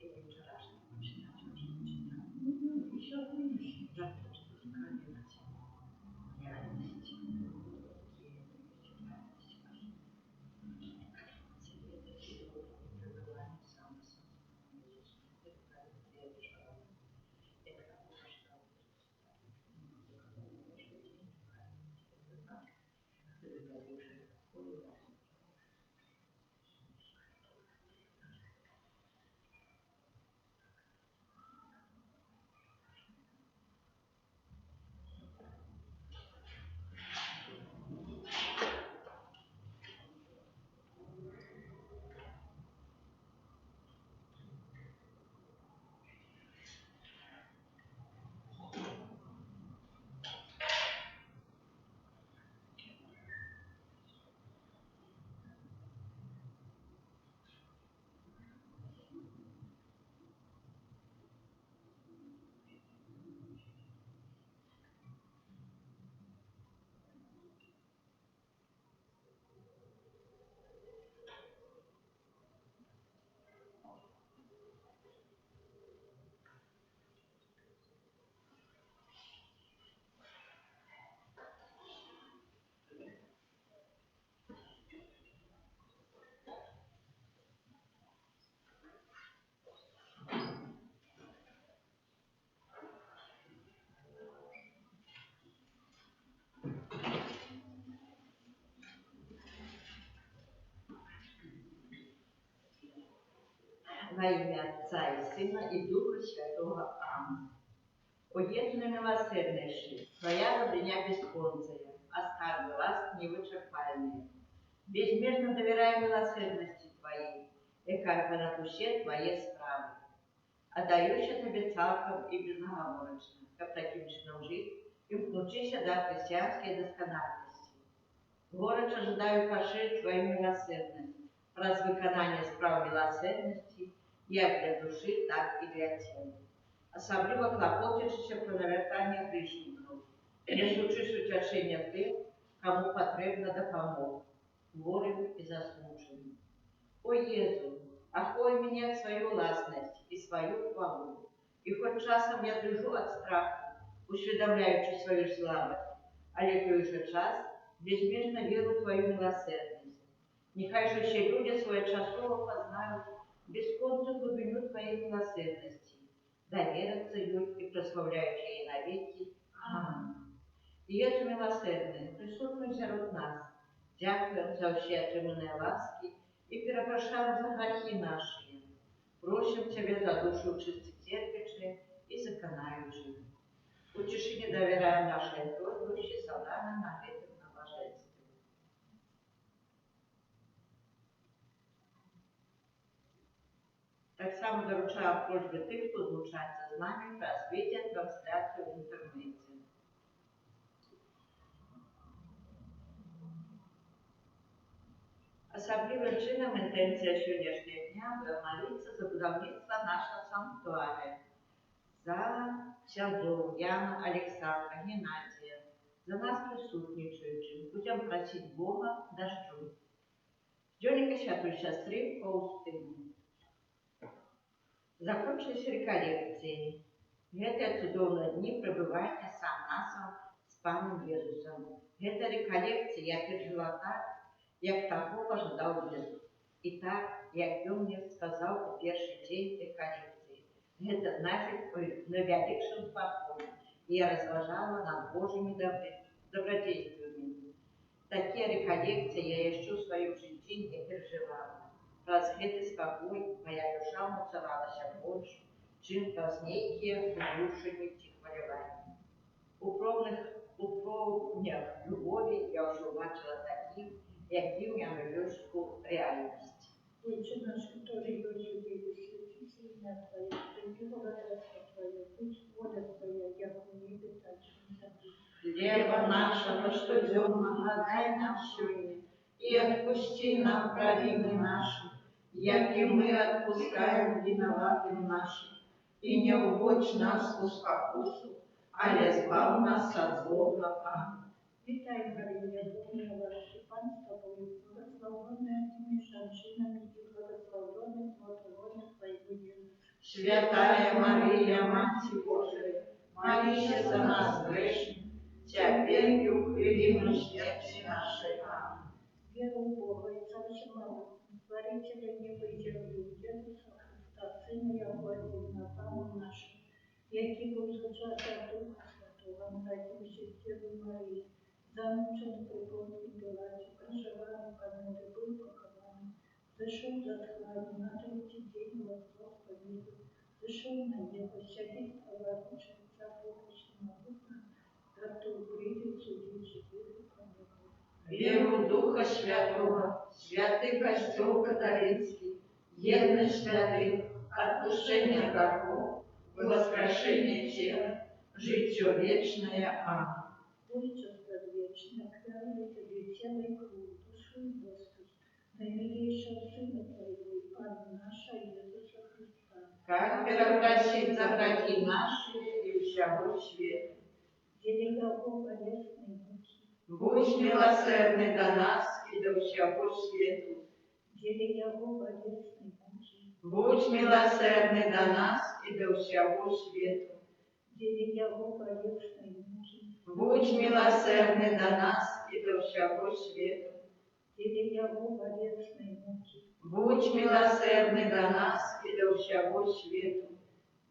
i wczorajszym poczytać o czym czytałam. I się odmienisz, rzadko czy to zupełnie na ciebie. Radość. Radość wasza. Ciebie też siłą przebywania sam sobą. Jezus, Ty wierzysz w to. Jak ta uważka gdyby Dariusze wpływał. Во имя Отца и Сына и Духа Святого. Аминь. О Jezu немилосерднейший, Твоя добриня бесконцая, оставь власть невычерпаемые. Безмерно доверяя милосердности Твоей, и как бы на душе Твоей справы. Отдающая Тебе цалком и безоговорочно, как таким чином жить, и включися до христианской доскональности. Город ожидаю поширить Твою милосердность, раз виконання справ милосердности, як для души, так и для тела. Особливо клопочешься про навертання грішників, несучись утешення тих, кому потрібна допомога, хворим и засмученным. О Єзу, охой меня в свою властность и свою хвалу, и хоть часом я дрожу от страха, усведомляючи свою слабость, але в той же час безмежно веру в Твою милосердность. Нехай же все люди своечасово познают бесконную глубину Твоей милосердности, доверятся ей и прославляют ей навеки. Аминь. Єзу милосердний, присутній серед нас, дякуємо за всі отримані ласки и перепрошаем за грехи наши. Просим Тебя за душу чистотерпящих и законающих. Утеши, не доверяем нашей просьбе, собраны на этом блаженстве. Так само доручаю просьбы тих, хто злучається з нами, просвітять трансляцію в інтернеті. Особливим чином інтенція сьогоднішнього дня буде молитися за будівництво нашого санктуаря, за Сялдову, Яна, Александра, Геннадія, за нас присутнічуючих. Будемо просити Бога дождю. Дьоника Святої Сестри Фаустини. Закончились реколекції. Гэта цудоўныя дні пребывання сам-насам з Паном Езусом. Гэта реколекція я пережила так, як таго пожадаў Езус. І так, як ён мне сказаў у першы дзень реколекції. Гэта значыць найвялікшым спакоем. І я разважала над Божымі добродействамі. Такія реколекції я яшчэ ў сваім жыцці не переживала. Праз гэты спакой моя душа мацавалася больш, чым праз нейкія углушанні ці хваляванні. У промнях любові я ўжо бачыла такім, якім яно ёсць у рэальнасці. Отче наш, который есть в небе, светится имя Твое, приди царство Твое, пусть воля Твоя, як в небе, так и на земле. Хлеба нашего штодневного дай нам сегодня, и отпусти нам провины наши, як и мы отпускаем виноватым нашим. И не уводь нас в спокусу, але избавь нас от злого. Аминь. Витай, Мария, полная ваша, Пан с тобой, благословенная ты между женщинами, и благословенный плод лона Твоего Иисус. Святая Мария, Мать Божия, молись за нас грешных, теперь и в время смерти нашей. Аминь. Веру в Бога и Царя Творителя неба и земли, Иисуса Христа, Сына Его Одина, Пана нашего, який був зачатий от Духа Святого, народився з Діви Марії, замучений при Понтії Пилаті, проживаний в Понуре, був похований, зайшов до тхлані, на третій день воскрес повітря, зайшов на небо, сядить праведничим, ця помощь могутна, готов прийти судить живих і померлих. Веру в Духа Святого, святый Костел Католицкий, едность святых, отпущение грехов, воскрешение тела, житие вечное. Аминь. Отчество вечное, храни Тебе тело и кровь, душу и Господь, наимилейшего Сына Твоего и Пана наша Иисуса Христа, Как перепросить за грехи наши и всего света. деля Его болезной муки, Будь милосердный до нас и до всего свету. деля Его болезной муки, Будь милосердный до нас и до всего свету. деля Его болезной муки, Будь милосердный до нас и до всего свету. деля Его болезной муки, Будь милосердный до нас и до всего свету.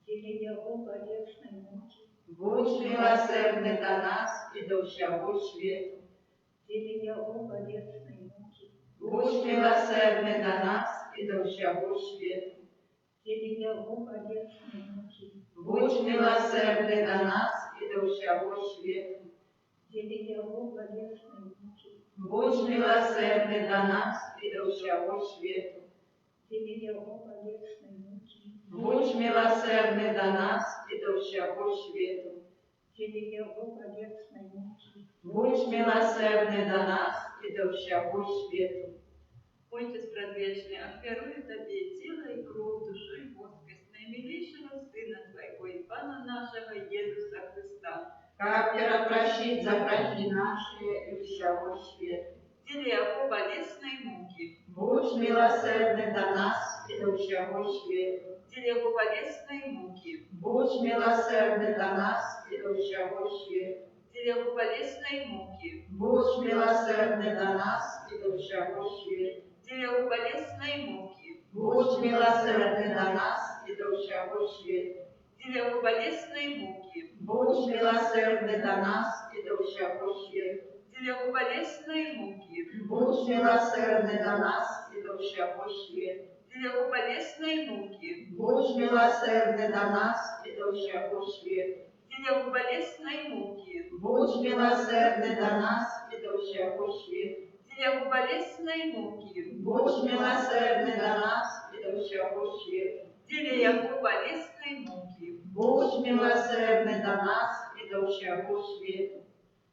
деля Его болезной муки, Будь милосердный до нас и до всего свету. деля Его болезной муки, Будь милосердный до нас и до всего свету. деля Его болезной муки, Будь милосердный до нас и до всего свету. деля Его болезной муки, Будь милосердный до нас и до всего свету. деля Его болезной муки, Будь милосердный до нас и до всего свету. деля Его болезной муки, Будь милосердный до нас и до всего свету. Отец предвечный, оферую Тебе тело и кровь, душу и воскрес наимилейшего Сына Твоего и Пана нашего Иисуса Христа, Как перепросить за грехи наши и всего света. деля Его болезной муки, Будь милосердный до нас и до всего света. деля Его болезной муки, Будь милосердный до нас и до всего света. деля Его болезной муки, Будь милосердный до нас и до всего света. деля Его болезной муки, Будь милосердный до нас и до всего света. деля Его болезной муки, Будь милосердный до нас и до всего света. деля Его болезной муки, Будь милосердный до нас и до всего света. деля Его болезной муки, Будь милосердный до нас и до всего света. деля Его болезной муки, Будь милосердный до нас и до всего света. деля Его болезной муки, Будь милосердный до нас и до всего света. деля Его болезной муки. Будь милосердный до нас и до всего света.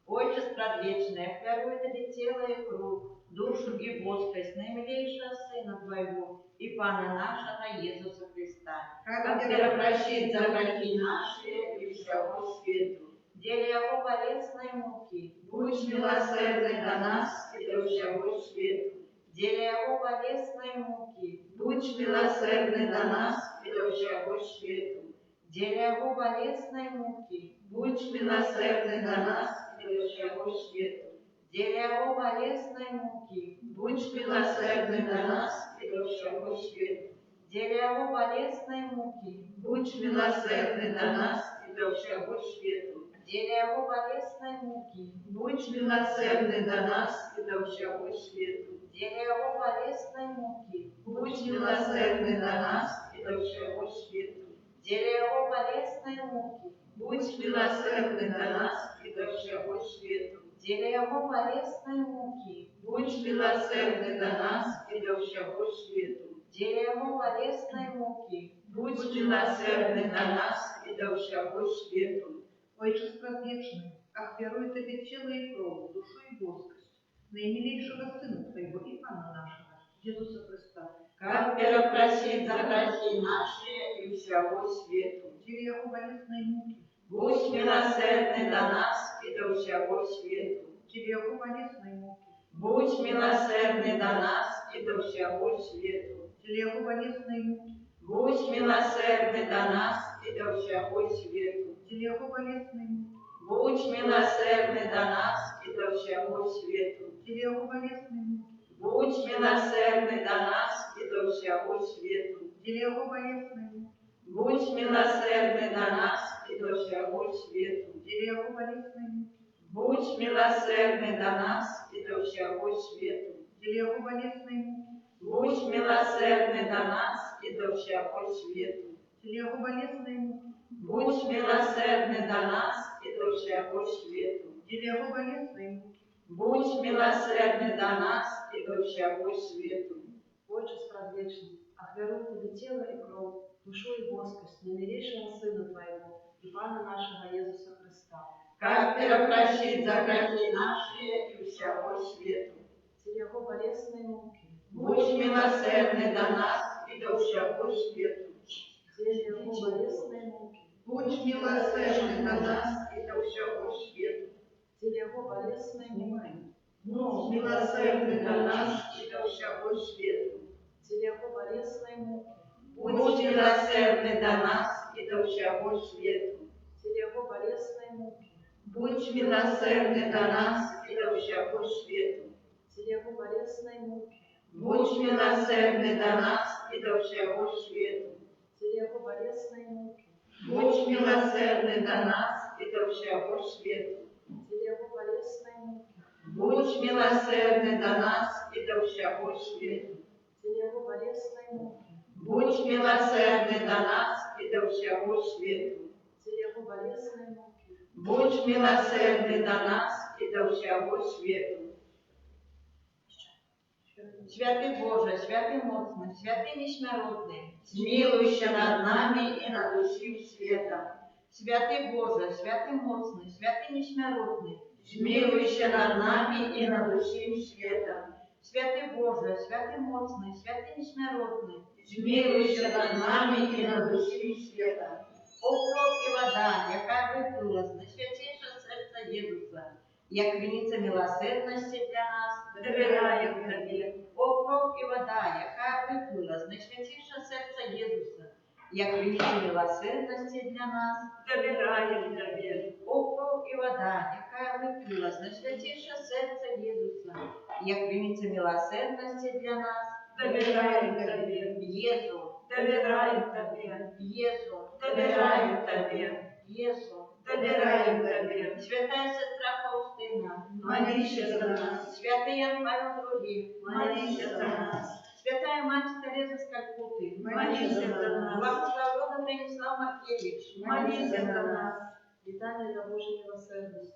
Отче предвечный, оферую Тебе тело и кровь, душу и воскрес наимилейшего Сына Твоего и Пана нашего Иисуса Христа, Как перепросить за грехи наши и всего свету. деля Его болезной муки, Будь милосердный до нас и до всего свету. деля Его болезной муки, Будь милосердный до нас и до всего свету. деля Его болезной муки, Будь милосердный до нас и до всего свету. деля Его болезной муки, Будь милосердный до нас и до всего свету. деля Его болезной муки, Будь милосердный до нас и до всего свету. деля Его болезной муки, Будь милосердный до нас и до всего свету. деля Его болезной муки, Будь милосердный до нас и до всего свету. деля Его болезной муки, Будь милосердный до нас и до всего свету. деля Его болезной муки, Будь милосердный до нас и до всего свету. деля Его болезной муки, Будь милосердный до нас и до всего свету. Отче предвечный, оферую Тебе тело и кровь, душу и воскрес наимилейшего Сына Твоего и Пана нашего, Иисуса Христа, Как перепросить за грехи наши и всего свету. деля Его болезной муки, Будь милосердный до нас и до всего свету. деля Его болезной муки, Будь милосердный до нас и до всего свету. деля Его болезной муки, Будь милосердный до нас и до всего свету. Тіл його болесної муки, Будь милосердный до нас и до всего свету. тіл його болесної муки, Будь милосердный до нас и до всего свету. тіл його болесної муки, Будь милосердный до нас и до всего свету. тіл його болесної муки, Будь милосердный до нас и до всего свету. тіл його болесної муки, Будь милосердный до нас и до всего свету. тіл його болесної муки, Будь милосердный до нас и до всего свету. тіл його болесної муки. Будь милосердный до нас и до всего свету. Отче Предвечный, охверуй Тебе тело и кровь, душу и воскость наимилейшего Сына Твоего и Пана нашего Иисуса Христа. Как перепрощить за грехи наши и всего свету. Теле Его болесной муки, Будь милосердный до нас и до всего свету. теле Его болесной муки, Будь милосердний до нас, И до всего свету. теле Его болесной муки, Будь милосердный до нас и до всего свету. теле Его болесной муки, Будь милосердный до нас и до всего свету. теле Его болесной муки, Будь милосердный до нас и до всего свету. теле Его болесной муки, Будь милосердный до нас и до всего свету. теле Его болесной муки, Будь милосердный до нас и до всего свету. теле Его болесной муки, Будь милосердный до нас и до всего свету. теле Его болесной муки, Будь милосердный до нас и до всего свету. теле Его болесной муки, Будь милосердный до нас и до всего свету. Святый Боже, святый моцный, святый несмиротный, смилуйся над нами и над усим светом. Святый Боже, святый моцный, святый несмиротный, смилуйся над нами и над усим светом. Святый Боже, святый моцный, святый несмиротный, смилуйся над нами и над усім світом. О кров і вода, яка виплила з найсвятейшого серця Єзуса, як віниця милосердності для нас, довіряємо Тобі. О кров і вода, яка виплила з найсвятейшого серця Єзуса, як віниця милосердності для нас, довіряємо Тобі. О кров і вода, яка виплила з найсвятейшого серця Єзуса, як віниця милосердності для нас, довіряємо Тобі. Єзу, довіряємо Тобі. Єзу, довіряємо Тобі. Єзу, довіряємо Тобі. Святая сестра Фаустина, молися за нас. Святий Ян Павел II, молися за нас. Святая Мать Тереза з Калькутти, молися за нас. Благословенный Станислав Маркевич, молися за нас. Витание до Божьей милосердности.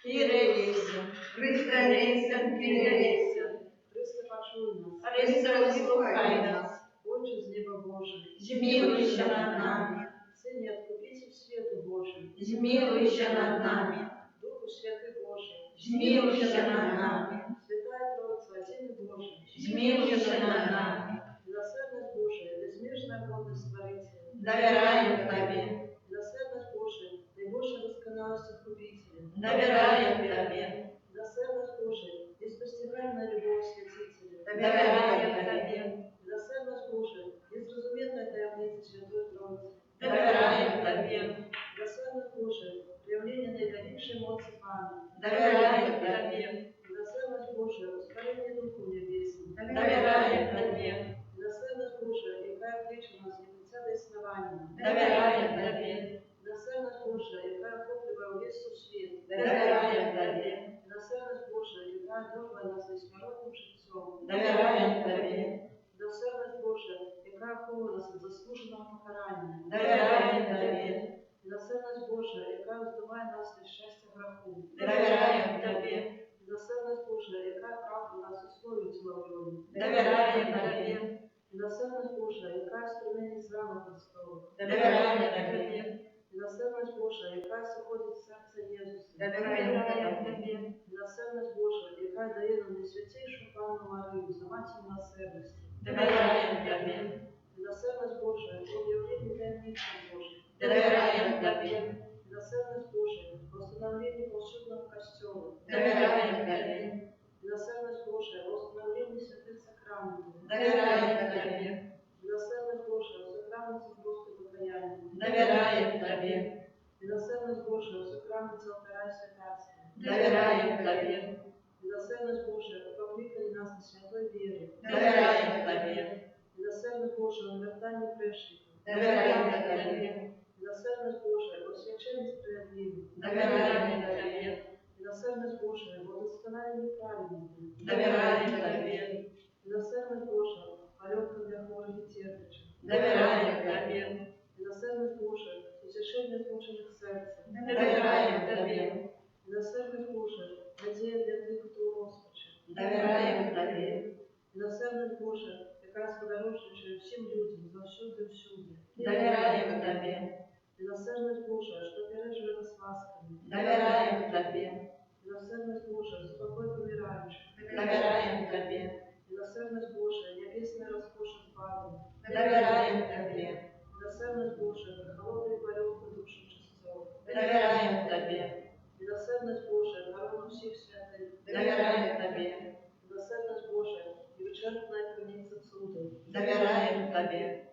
Кире лейся, Христе лейся, Кире лейся. Христе, почуй нас. Христе, вислухай нас. Отче с неба Божий, Змилуйся над нами. Сын и Откупитель свету Божий, Змилуйся над нами. Духу Святый Божий, Змилуйся над нами. Святая Троица, Один Божий, Змилуйся над нами. милосердность Божия, безмежная годность Творителя, Доверяем Тебе. милосердность Божия, наибольшая досконалость Откупителя, Доверяем Тебе. милосердность Божия, беспостигаемая любовь Святителя, Доверяем Тебе. милосердность Божия, безразуметная таямница Святой Троицы, Доверяем Тебе. милосердность Божия, проявление наивеличшей моцы Пана, Доверяем Тебе. милосердность Божия, ускорение Духу Небесному, Доверяем Тебе. милосердность Божия, яка кличе нас від лиця до існування, Доверяем Тебе. милосердность Божия, яка охоплює увесь світ, Доверяем Тебе. милосердность Божия, яка одарує нас несмиротним життям, Доверяем Тебе. милосердность Божия, яка охоплює нас від заслуженого покарання, Доверяем Тебе. милосердность Божия, яка роздуває нас від щастя граху, Доверяем Тебе. милосердность Божия, яка правда нас у слові ціловлює, Доверяем Тебе. милосердность Божия, яка струменить з рами Христових, Доверяем Тебе. милосердность Божия, яка сходить з серця Єзуса, Доверяем Тебе. милосердность Божия, яка дає нам найсвятейшу Панну Марію за матір милосердості, Доверяем Тебе. милосердность Божия, об'явлення таємниці Божої, Доверяем Тебе. милосердность Божия, восстановление волшебного костела, Доверяем Тебе. милосердность Божия, восстановление святых сакраментов, Доверяем Тебе. милосердность Божия, сохранность покаялся просто покаянием. Доверяем Тебе, Милосердность Божия, сохранится алтаря святарства. доверяем Тебе, Милосердность Божия, покликали нас на святой вере. доверяем Тебе, Милосердность Божия, навертание грешников. доверяем Тебе, Милосердность Божия, освящение справедливых. доверяем Тебе, Милосердность Божия, благословение праведников. доверяем Тебе, Милосердность Божия, полетка для хворых и терпящих. доверяем Тебе, Милосердность Божия, утешение смученных сердцем. доверяем Тебе, Милосердность Божия, надея для тех, кто розпаче. доверяем Тебе, Милосердность Божия, яка сподорожничає всім людям, завсюди всюди. доверяем Тебе, Милосердность Божия, що переживе нас ласками. доверяем Тебе, Милосердность Божия, спокой помирающих. доверяем Тебе, Милосердность Божия, небесная роскошь избавления. доверяем Тебе, Милосердность Божия, холодный полет по душам чистцов. доверяем Тебе, Милосердность Божия, корону всех святых. доверяем Тебе, Милосердность Божия, невычерпная граница цуда. доверяем Тебе,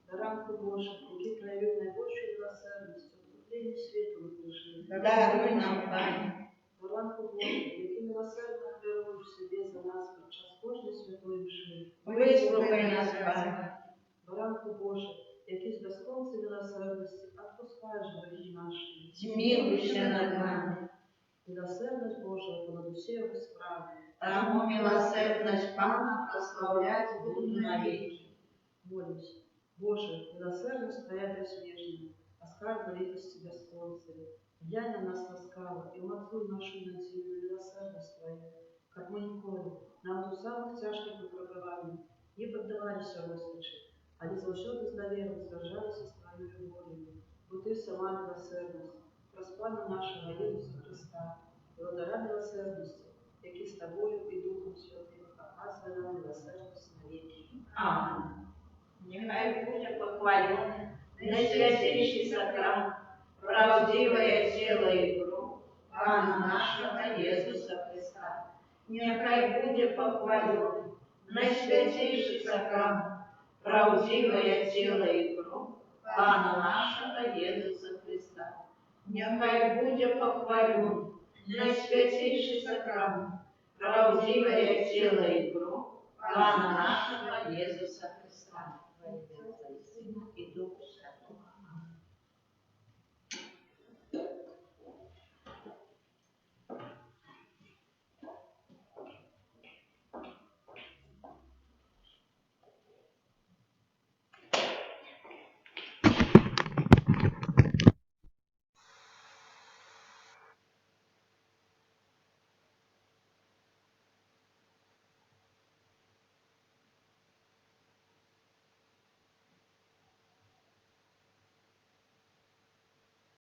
Ранку Божий, який проявив найбільшу милосердність, отруплення світу прийшли. даруй нам, Пане, Ранку Божий, який милосердно дарує в собі за нас під час кожної святої мши. вислухай нас, Пане, Ранку Божий, який з безконцем милосердності відпускаєш гріхи наші. змилуйся над нами, Милосердність Божия понад усі його справи. тому милосердность Пана прославлять буду навеки. Молюсь. Боже, милосердность Твоя безмежна, а скарб великости бесконцевой. Глянь на нас ласкаво и умоцуй нашу надежду милосердность Твою, как мы николи, нам у самых тяжких выпробований не поддавались розпачи, а не завсёды з довером сдержалися з Твоєю волею, бо Ти сама милосердность, проспана нашого Ісуса Христа, благодаря милосердности, які з Тобою і Духом Святим оказує нам милосердность навеки. Аминь. Нехай буде похвален наисвятейший сакрамент, правдивое тело и кровь Пана нашего Иисуса Христа. Нехай буде похвален наисвятейший сакрамент, правдивое тело и кровь Пана нашего Иисуса Христа. Нехай буде похвален наисвятейший сакрамент, правдивое тело и кровь Пана нашего Иисуса Христа. Во имя Отца и Сына и Духа